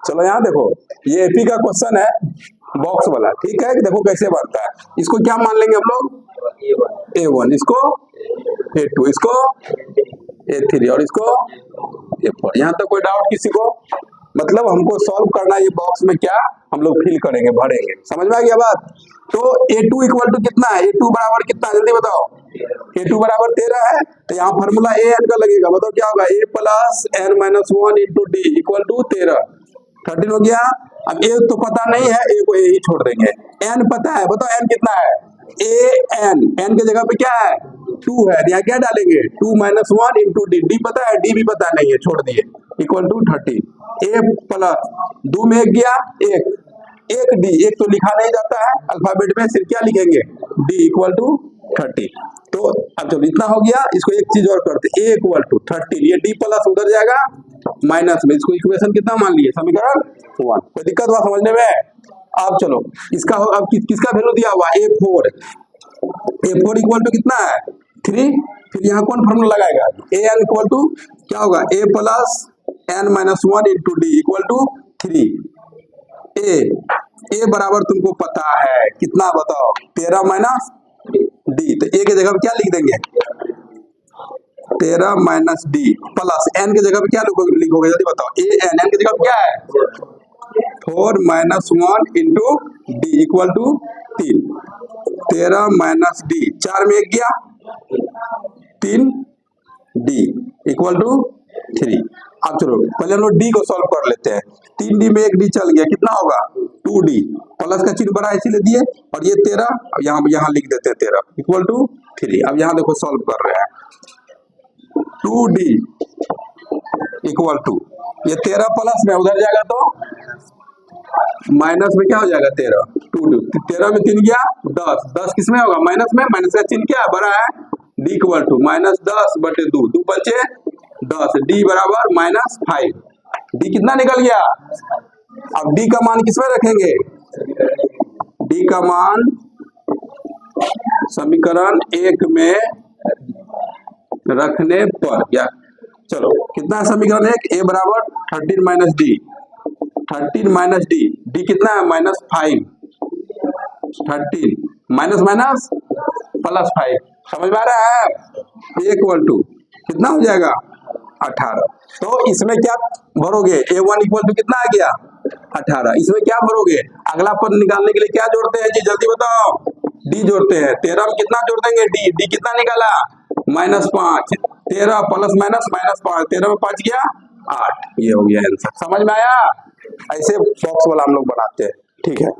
चलो यहाँ देखो, ये एपी का क्वेश्चन है बॉक्स वाला, ठीक है। देखो कैसे बनता है, इसको क्या मान लेंगे हम लोग, A1, इसको A2, इसको A3 और इसको A4। यहाँ तक कोई डाउट किसी को? मतलब हमको सॉल्व करना है, ये बॉक्स में क्या हम लोग फिल करेंगे, भरेंगे। समझ में आ गया बात? तो A2 इक्वल टू कितना है, A2 बराबर कितना, जल्दी बताओ। A2 बराबर 13 है, तो यहाँ फॉर्मूला AN का लगेगा। बताओ क्या होगा, A plus N minus 1 into D equal to 13 हो गया। अब A तो पता नहीं है, A को A ही छोड़ देंगे। N पता है, बताओ N कितना है, N के जगह पे क्या है 2 है, यहाँ क्या डालेंगे 2 माइनस 1 इंटू D पता है, D भी पता नहीं है, छोड़ दिए, इक्वल टू 30। A प्लस 2 में 1 गया, एक D, एक तो लिखा नहीं जाता है अल्फाबेट में, सिर्फ क्या लिखेंगे D इक्वल टू 30। तो अब जब इतना हो गया, इसको एक चीज और करते, A इक्वल टू 30, ये D प्लस उधर जाएगा माइनस में, इसको इक्वेशन कितना मान लिए, समीकरण 1। कोई दिक्कत हुआ समझने में? अब चलो इसका अब किसका वैल्यू दिया हुआ, A4 इक्वल टू कितना है 3। फिर यहाँ कौन फॉर्मूला लगाएगा, AN इक्वल टू क्या होगा, A plus N minus 1 into D equal to 3। A बराबर तुमको पता है कितना, बताओ 13 माइनस D, तो A के जगह पे क्या लिख देंगे 13 माइनस D प्लस N के जगह पे क्या लिखोगे, जल्दी बताओ। N की जगह पे क्या है 4 minus 1 into D equal to 3। 13 minus D, 4 में 1 गया, 3 D इक्वल टू 3। अब चलो पहले हम लोग D को सॉल्व कर लेते हैं। 3D में 1 D चल गया, कितना होगा 2D, प्लस का चिन्ह बड़ा इसीलिए दिए, और ये 13, अब यहाँ लिख देते हैं 13 इक्वल टू 3। अब यहाँ देखो सॉल्व कर रहे हैं, 2D इक्वल टू ये 13 प्लस में उधर जाएगा तो माइनस में क्या हो जाएगा 13, 2D, 13 में 3 गया 10 किस में होगा, माइनस में, माइनस का चिन्ह क्या बड़ा है, D इक्वल टू माइनस 10 बटे 2, 2 बचे 10, D बराबर माइनस 5। D कितना निकल गया, अब D का मान किसमें रखेंगे, D का मान समीकरण 1 में रखने पर क्या, चलो कितना है समीकरण 1, A बराबर 13 माइनस D, 13 माइनस D कितना है माइनस 5, 13 माइनस माइनस प्लस 5, समझ में आ रहा है। A इक्वल टू कितना हो जाएगा 18। तो इसमें क्या भरोगे, A1 इक्वल टू कितना आ गया 18, इसमें क्या भरोगे, अगला पद निकालने के लिए क्या जोड़ते हैं जी, जल्दी बताओ, D जोड़ते हैं। 13 में कितना जोड़ देंगे D कितना निकाला माइनस 5, 13 प्लस माइनस माइनस 5, 13 में 5 गया 8, ये हो गया आंसर। समझ में आया? ऐसे बॉक्स वाला हम लोग बनाते हैं, ठीक है।